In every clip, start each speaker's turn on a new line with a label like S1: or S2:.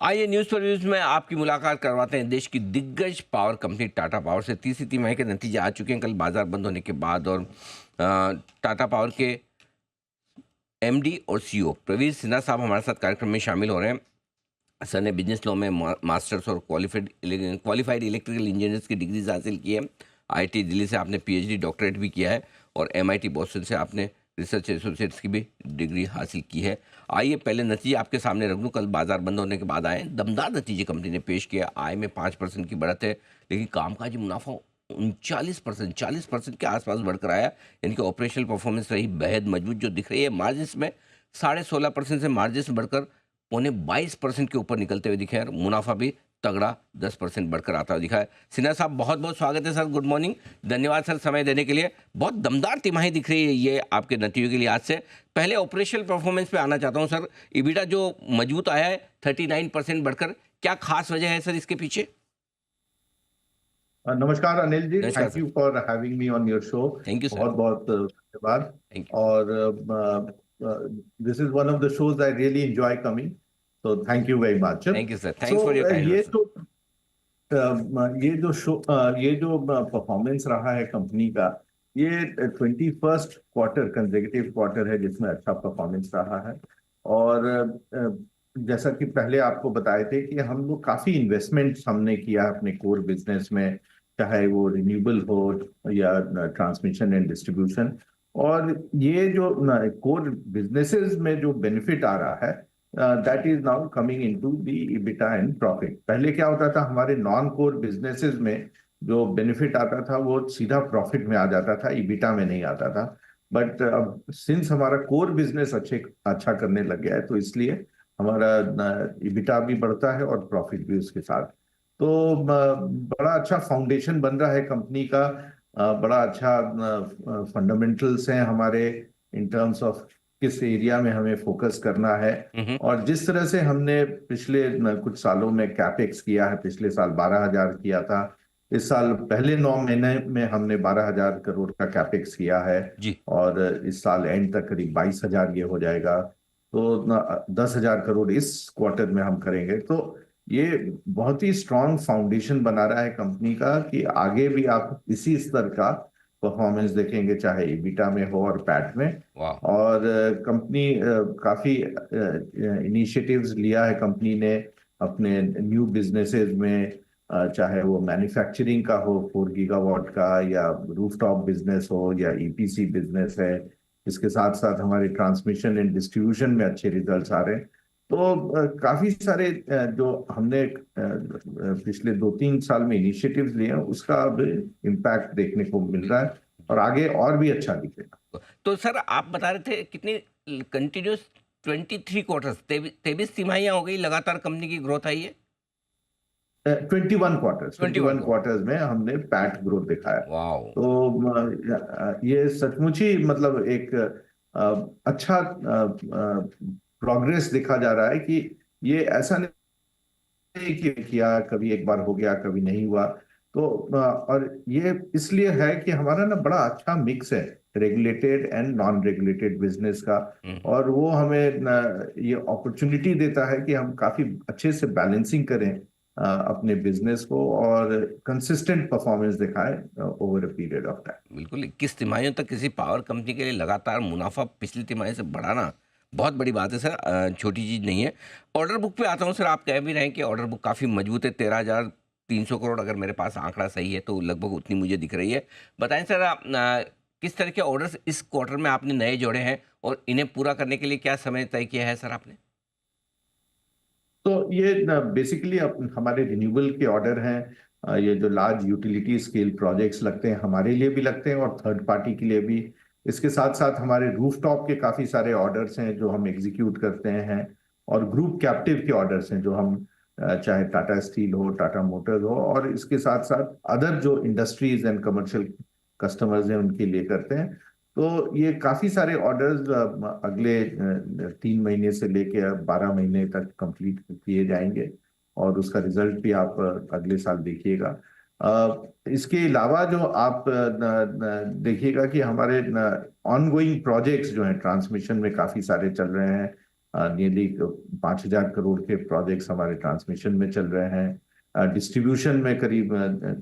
S1: आइए न्यूज़ पर व्यूज़ में आपकी मुलाकात करवाते हैं देश की दिग्गज पावर कंपनी टाटा पावर से। तीसरी तिमाही के नतीजे आ चुके हैं कल बाजार बंद होने के बाद, और टाटा पावर के एमडी और सीईओ प्रवीर सिन्हा साहब हमारे साथ कार्यक्रम में शामिल हो रहे हैं। सर ने बिजनेस लॉ में मास्टर्स और क्वालिफाइड इलेक्ट्रिकल इंजीनियर्स की डिग्रीज हासिल की है। आईआईटी दिल्ली से आपने पीएचडी डॉक्टरेट भी किया है, और एमआईटी बॉस्टन से आपने रिसर्च एसोसिएट्स की भी डिग्री हासिल की है। आइए पहले नतीजे आपके सामने रख दूँ। कल बाजार बंद होने के बाद आए दमदार नतीजे कंपनी ने पेश किया। आय में 5% की बढ़त है, लेकिन कामकाजी मुनाफा 39%, 40% के आसपास बढ़कर आया। यानी कि ऑपरेशनल परफॉर्मेंस रही बेहद मजबूत जो दिख रही है। मार्जिन में 16.5% से मार्जिन बढ़कर 22% के ऊपर निकलते हुए दिखे, और मुनाफा भी तगड़ा 10% बढ़कर आता हुआ दिखा है। सिन्हा साहब बहुत बहुत स्वागत है सर, गुड मॉर्निंग। धन्यवाद सर समय देने के लिए। बहुत दमदार तिमाही दिख रही है ये आपके नतीजों के लिए। आज से पहले ऑपरेशनल परफॉर्मेंस पे आना चाहता हूँ सर। इबिटा जो मजबूत आया है 39% बढ़कर, क्या खास वजह है सर इसके पीछे?
S2: नमस्कार अनिल जी,
S1: नमस्कार
S2: thank
S1: sir.
S2: You for having me on your show.
S1: Thank you sir.
S2: बहुत बहुत धन्यवाद।
S1: थैंक
S2: और this is one of the shows I really enjoy coming, तो thank you very much.
S1: You sir.
S2: So
S1: thanks for your kind words
S2: ये
S1: sir.
S2: तो ये जो performance रहा है कंपनी का, ये 21st क्वार्टर कंसेक्यूटिव क्वार्टर है जिसमें अच्छा परफॉर्मेंस रहा है। और जैसा कि पहले आपको बताए थे कि हम लोग काफी इन्वेस्टमेंट्स हमने किया अपने कोर बिजनेस में, चाहे वो रिन्यूएबल हो या ट्रांसमिशन एंड डिस्ट्रीब्यूशन। और ये जो कोर बिजनेसेस में जो बेनिफिट आ रहा है, that is now coming into the EBITDA and profit. पहले क्या होता था, हमारे नॉन कोर बिजनेसेस में जो बेनिफिट आता था वो सीधा प्रॉफिट में आ जाता था, इबिटा में नहीं आता था। बट अब सिंस हमारा कोर बिजनेस अच्छा करने लग गया है, तो इसलिए हमारा इबिटा भी बढ़ता है और प्रॉफिट भी उसके साथ। तो बड़ा अच्छा फाउंडेशन बन रहा है कंपनी का। बड़ा अच्छा फंडामेंटल्स हैं हमारे, इन टर्म्स ऑफ किस एरिया में हमें फोकस करना है।
S1: हम्म।
S2: और जिस तरह से हमने पिछले कुछ सालों में कैपेक्स किया है, पिछले साल 12,000 किया था, इस साल पहले 9 महीने में हमने 12,000 करोड़ का कैपेक्स किया है।
S1: जी।
S2: और इस साल एंड तक करीब 22,000 ये हो जाएगा। तो 10,000 करोड़ इस क्वार्टर में हम करेंगे। तो ये बहुत ही स्ट्रांग फाउंडेशन बना रहा है कंपनी का कि आगे भी आप इसी स्तर का परफॉर्मेंस देखेंगे, चाहे इबिटा में हो और पैट में।
S1: वाह।
S2: और कंपनी काफी इनिशिएटिव्स लिया है कंपनी ने अपने न्यू बिजनेसेस में, चाहे वो मैन्युफैक्चरिंग का हो 4 गीगावाट का, या रूफटॉप बिजनेस हो, या ईपीसी बिजनेस है। इसके साथ साथ हमारे ट्रांसमिशन एंड डिस्ट्रीब्यूशन में अच्छे रिजल्ट्स आ रहे हैं। तो काफी सारे जो हमने पिछले 2-3 साल में इनिशिएटिव्स लिए हैं, उसका अब इम्पैक्ट देखने को मिल रहा है, और आगे और भी अच्छा दिखेगा।
S1: तो सर आप बता रहे थे कितनी कंटिन्यूस 23 क्वार्टर्स, 23 तिमाहियां हो गई लगातार कंपनी की ग्रोथ आई है।
S2: 21 क्वार्टर्स,
S1: 21
S2: 21
S1: को।
S2: क्वार्टर्स में हमने पैट ग्रोथ दिखाया।
S1: वाह।
S2: तो ये सचमुच ही मतलब एक अच्छा प्रोग्रेस दिखा जा रहा है कि ये ऐसा नहीं कि किया कभी एक बार हो गया कभी नहीं हुआ। तो और ये इसलिए है कि हमारा ना बड़ा अच्छा मिक्स है regulated and non regulated business का। और वो हमें ये अपॉर्चुनिटी देता है कि हम काफी अच्छे से बैलेंसिंग करें अपने बिजनेस को, और कंसिस्टेंट परफॉर्मेंस दिखाएं over a period of time.
S1: बिल्कुल 21 तिमाहियों तक किसी पावर कंपनी के लिए लगातार मुनाफा पिछली तिमाही से बढ़ाना बहुत बड़ी बात है सर, छोटी चीज़ नहीं है। ऑर्डर बुक पे आता हूँ सर। आप कह भी रहे हैं कि ऑर्डर बुक काफ़ी मजबूत है, 13,300 करोड़, अगर मेरे पास आंकड़ा सही है तो लगभग उतनी मुझे दिख रही है। बताएं सर आप किस तरह के ऑर्डर्स इस क्वार्टर में आपने नए जोड़े हैं, और इन्हें पूरा करने के लिए क्या समय तय किया है सर आपने?
S2: तो ये बेसिकली हमारे रिन्यूएबल के ऑर्डर हैं। ये जो लार्ज यूटिलिटी स्केल प्रोजेक्ट्स लगते हैं, हमारे लिए भी लगते हैं और थर्ड पार्टी के लिए भी। इसके साथ साथ हमारे रूफटॉप के काफी सारे ऑर्डर्स हैं जो हम एग्जीक्यूट करते हैं। और ग्रुप कैप्टिव के ऑर्डर्स हैं जो हम चाहे टाटा स्टील हो, टाटा मोटर्स हो, और इसके साथ साथ अदर जो इंडस्ट्रीज एंड कमर्शियल कस्टमर्स हैं उनके लिए करते हैं। तो ये काफी सारे ऑर्डर्स अगले 3 महीने से लेके 12 महीने तक कंप्लीट किए जाएंगे, और उसका रिजल्ट भी आप अगले साल देखिएगा। इसके अलावा जो आप देखिएगा कि हमारे ऑनगोइंग प्रोजेक्ट्स जो हैं ट्रांसमिशन में काफी सारे चल रहे हैं। नियरली 5,000 करोड़ के प्रोजेक्ट्स हमारे ट्रांसमिशन में चल रहे हैं, डिस्ट्रीब्यूशन में करीब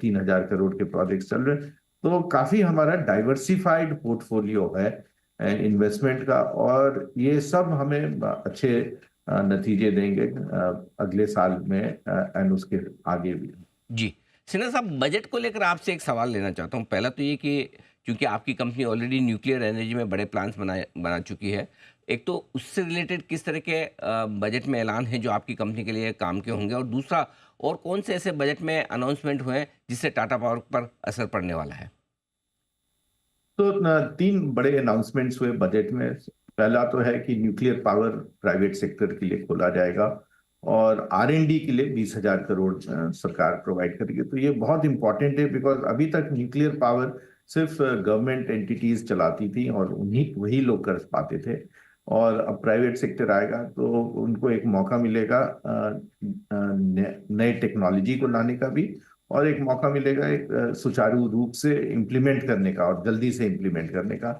S2: 3,000 करोड़ के प्रोजेक्ट्स चल रहे हैं। तो काफी हमारा डाइवर्सिफाइड पोर्टफोलियो है इन्वेस्टमेंट का, और ये सब हमें अच्छे नतीजे देंगे अगले साल में एंड उसके आगे भी।
S1: जी। सिन्हा साहब, बजट को लेकर आपसे एक सवाल लेना चाहता हूँ। पहला तो ये कि क्योंकि आपकी कंपनी ऑलरेडी न्यूक्लियर एनर्जी में बड़े प्लान्स बना चुकी है, एक तो उससे रिलेटेड किस तरह के बजट में ऐलान हैं जो आपकी कंपनी के लिए काम के होंगे, और दूसरा और कौन से ऐसे बजट में अनाउंसमेंट हुए हैं जिससे टाटा पावर पर असर पड़ने वाला है?
S2: तो 3 बड़े अनाउंसमेंट्स हुए बजट में। पहला तो है कि न्यूक्लियर पावर प्राइवेट सेक्टर के लिए खोला जाएगा, और R&D के लिए 20,000 करोड़ सरकार प्रोवाइड करेगी। तो ये बहुत इंपॉर्टेंट है, बिकॉज अभी तक न्यूक्लियर पावर सिर्फ गवर्नमेंट एंटिटीज चलाती थी और उन्हीं वही लोग कर पाते थे, और अब प्राइवेट सेक्टर आएगा तो उनको एक मौका मिलेगा नए टेक्नोलॉजी को लाने का भी, और एक मौका मिलेगा एक सुचारू रूप से इम्प्लीमेंट करने का और जल्दी से इम्प्लीमेंट करने का।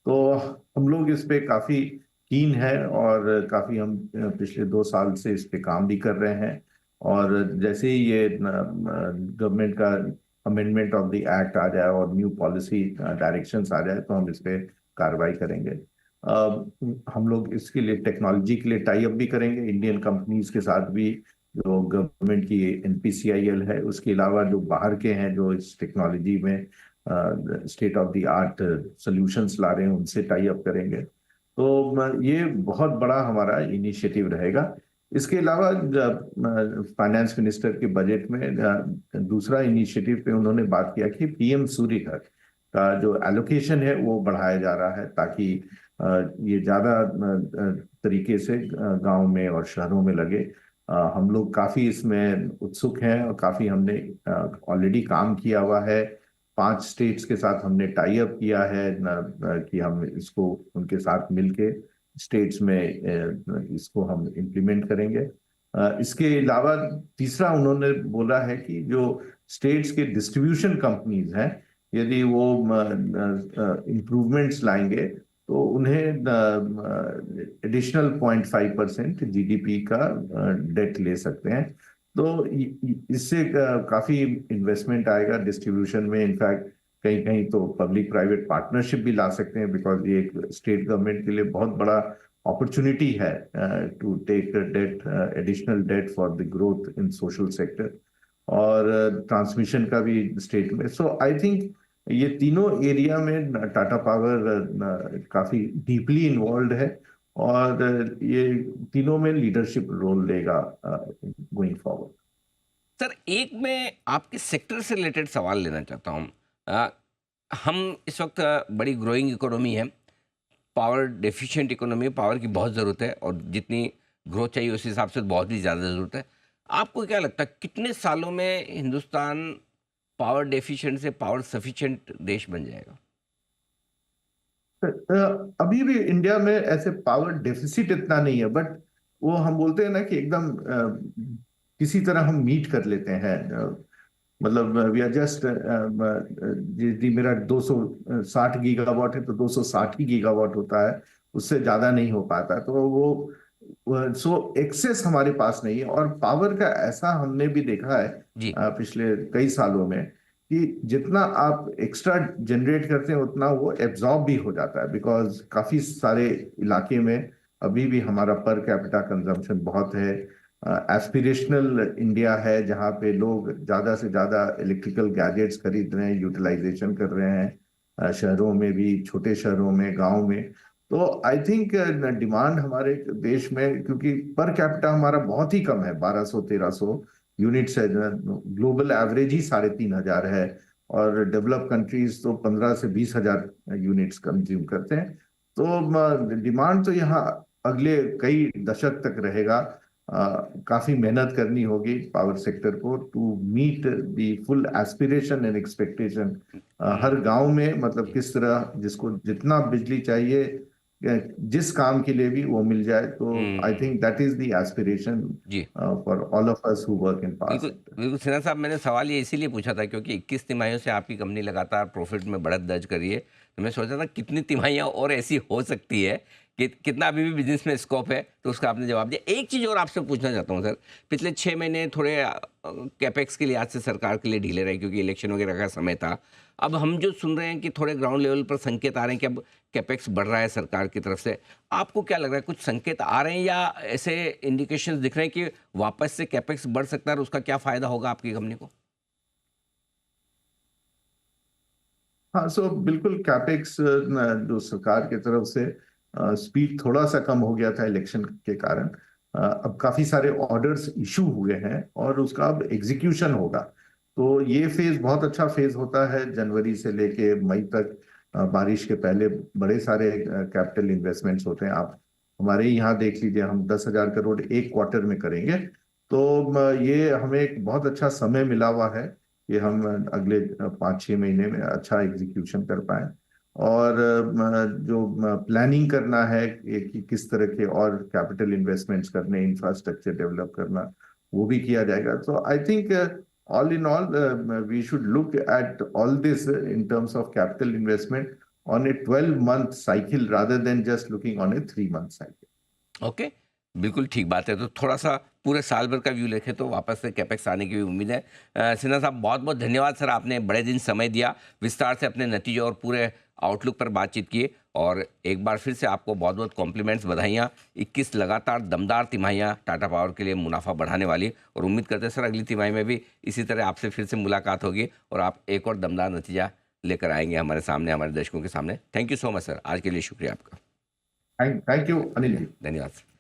S2: तो हम लोग इस पे काफी कीन है, और काफी हम पिछले 2 साल से इस पे काम भी कर रहे हैं, और जैसे ही ये गवर्नमेंट का अमेंडमेंट ऑफ द एक्ट आ जाए और न्यू पॉलिसी डायरेक्शंस आ जाए तो हम इस पे कार्रवाई करेंगे। हम लोग इसके लिए टेक्नोलॉजी के लिए टाई अप भी करेंगे इंडियन कंपनीज के साथ भी, जो गवर्नमेंट की NPCIL है, उसके अलावा जो बाहर के हैं जो इस टेक्नोलॉजी में state of the art solutions ला रहे हैं, उनसे टाई अप करेंगे। तो ये बहुत बड़ा हमारा इनिशिएटिव रहेगा। इसके अलावा फाइनेंस मिनिस्टर के बजट में दूसरा इनिशिएटिव पे उन्होंने बात किया कि PM सूर्य घर का जो एलोकेशन है वो बढ़ाया जा रहा है, ताकि ये ज्यादा तरीके से गांव में और शहरों में लगे। हम लोग काफी इसमें उत्सुक हैं, और काफी हमने ऑलरेडी काम किया हुआ है। 5 स्टेट्स के साथ हमने टाई अप किया है कि हम इसको उनके साथ मिलके स्टेट्स में इसको हम इम्प्लीमेंट करेंगे। इसके अलावा तीसरा उन्होंने बोला है कि जो स्टेट्स के डिस्ट्रीब्यूशन कंपनीज हैं, यदि वो इम्प्रूवमेंट्स लाएंगे तो उन्हें एडिशनल 0.5% GDP का डेट ले सकते हैं। तो इससे काफी इन्वेस्टमेंट आएगा डिस्ट्रीब्यूशन में। इनफैक्ट कहीं कहीं तो पब्लिक प्राइवेट पार्टनरशिप भी ला सकते हैं, बिकॉज ये एक स्टेट गवर्नमेंट के लिए बहुत बड़ा अपॉर्चुनिटी है to take debt, additional debt for the growth in social sector, और ट्रांसमिशन का भी स्टेट में। सो आई थिंक ये तीनों एरिया में टाटा पावर काफी डीपली इन्वॉल्व है, और ये तीनों में लीडरशिप रोल लेगा गोइंग फॉरवर्ड।
S1: सर, एक मैं आपके सेक्टर से रिलेटेड सवाल लेना चाहता हूँ। हम इस वक्त बड़ी ग्रोइंग इकोनॉमी है, पावर डेफिशिएंट इकोनॉमी है, पावर की बहुत ज़रूरत है, और जितनी ग्रोथ चाहिए उस हिसाब से बहुत ही ज़्यादा ज़रूरत है। आपको क्या लगता है कितने सालों में हिंदुस्तान पावर डेफिशिएंट से पावर सफिशिएंट देश बन जाएगा?
S2: अभी भी इंडिया में ऐसे पावर डेफिसिट इतना नहीं है, बट वो हम बोलते हैं ना कि एकदम किसी तरह हम मीट कर लेते हैं। मतलब वी आर जस्ट, यदि मेरा 260 गीगावाट है तो 260 ही गीगावाट होता है, उससे ज्यादा नहीं हो पाता। तो वो सो एक्सेस हमारे पास नहीं है। और पावर का ऐसा हमने भी देखा है
S1: जी।
S2: पिछले कई सालों में कि जितना आप एक्स्ट्रा जनरेट करते हैं उतना वो एब्जॉर्ब भी हो जाता है, बिकॉज काफी सारे इलाके में अभी भी हमारा पर कैपिटा कंजम्पशन बहुत है। एस्पिरेशनल इंडिया है जहाँ पे लोग ज्यादा से ज्यादा इलेक्ट्रिकल गैजेट्स खरीद रहे हैं, यूटिलाइजेशन कर रहे हैं, शहरों में भी, छोटे शहरों में, गांव में। तो आई थिंक डिमांड हमारे देश में, क्योंकि पर कैपिटा हमारा बहुत ही कम है, 1200-1300 यूनिट्स है, ग्लोबल एवरेज ही 3,500 है, और डेवलप कंट्रीज तो 15 से 20,000 यूनिट्स कंज्यूम करते हैं। तो डिमांड तो यहाँ अगले कई दशक तक रहेगा। काफी मेहनत करनी होगी पावर सेक्टर को to meet the full aspiration and expectation हर गांव में। मतलब किस तरह जिसको जितना बिजली चाहिए जिस काम के लिए भी वो मिल जाए, तो I think that is the aspiration
S1: जी।
S2: For all of us who work in power
S1: बिल्कुल
S2: सेक्टर।
S1: बिल्कुल सिन्हा साहब, मैंने सवाल ये इसीलिए पूछा था क्योंकि 21 तिमाहियों से आपकी कंपनी लगातार प्रॉफिट में बढ़त दर्ज कर रही है। तो मैं सोचा था कितनी तिमाहियाँ और ऐसी हो सकती है कितना अभी भी बिजनेस में स्कोप है, तो उसका आपने जवाब दिया। एक चीज़ और आपसे पूछना चाहता हूँ सर, पिछले 6 महीने थोड़े कैपेक्स के लिहाज से सरकार के लिए ढीले रहे क्योंकि इलेक्शन वगैरह का समय था। अब हम जो सुन रहे हैं कि थोड़े ग्राउंड लेवल पर संकेत आ रहे हैं कि अब कैपेक्स बढ़ रहा है सरकार की तरफ से। आपको क्या लग रहा है, कुछ संकेत आ रहे हैं या ऐसे इंडिकेशंस दिख रहे हैं कि वापस से कैपेक्स बढ़ सकता है और उसका क्या फ़ायदा होगा आपकी कंपनी को?
S2: हाँ, सो बिल्कुल कैपेक्स जो सरकार की तरफ से स्पीड थोड़ा सा कम हो गया था इलेक्शन के कारण। अब काफी सारे ऑर्डर्स इशू हुए हैं और उसका अब एग्जीक्यूशन होगा। तो ये फेज बहुत अच्छा फेज होता है, जनवरी से लेके मई तक। बारिश के पहले बड़े सारे कैपिटल इन्वेस्टमेंट्स होते हैं। आप हमारे यहाँ देख लीजिए, हम 10,000 करोड़ एक क्वार्टर में करेंगे। तो ये हमें एक बहुत अच्छा समय मिला हुआ है कि हम अगले 5-6 महीने में अच्छा एग्जीक्यूशन कर पाए। और जो प्लानिंग करना है कि किस तरह के और कैपिटल इन्वेस्टमेंट्स करने, इंफ्रास्ट्रक्चर डेवलप करना, वो भी किया जाएगा। तो I think all in all we should look at all this in terms of capital investment on a 12 month cycle rather than just looking on a 3 month cycle.
S1: Okay, बिल्कुल ठीक बात है। तो थोड़ा-सा पूरे साल भर का व्यू देखें तो वापस से कैपेक्स आने की भी उम्मीद है। सिन्हा साहब, बहुत-बहुत धन्यवाद सर, आपने बड़े दिन समय दिया, विस्तार से अपने नतीजों और पूरे आउटलुक पर बातचीत की और एक बार फिर से आपको बहुत-बहुत कॉम्प्लीमेंट्स, बधाइयाँ। 21 लगातार दमदार तिमाहियाँ टाटा पावर के लिए मुनाफा बढ़ाने वाली, और उम्मीद करते हैं सर अगली तिमाही में भी इसी तरह आपसे फिर से मुलाकात होगी और आप एक और दमदार नतीजा लेकर आएँगे हमारे सामने, हमारे दर्शकों के सामने। Thank you so much sir, आज के लिए शुक्रिया आपका।
S2: Thank you Anil ji.
S1: धन्यवाद सर।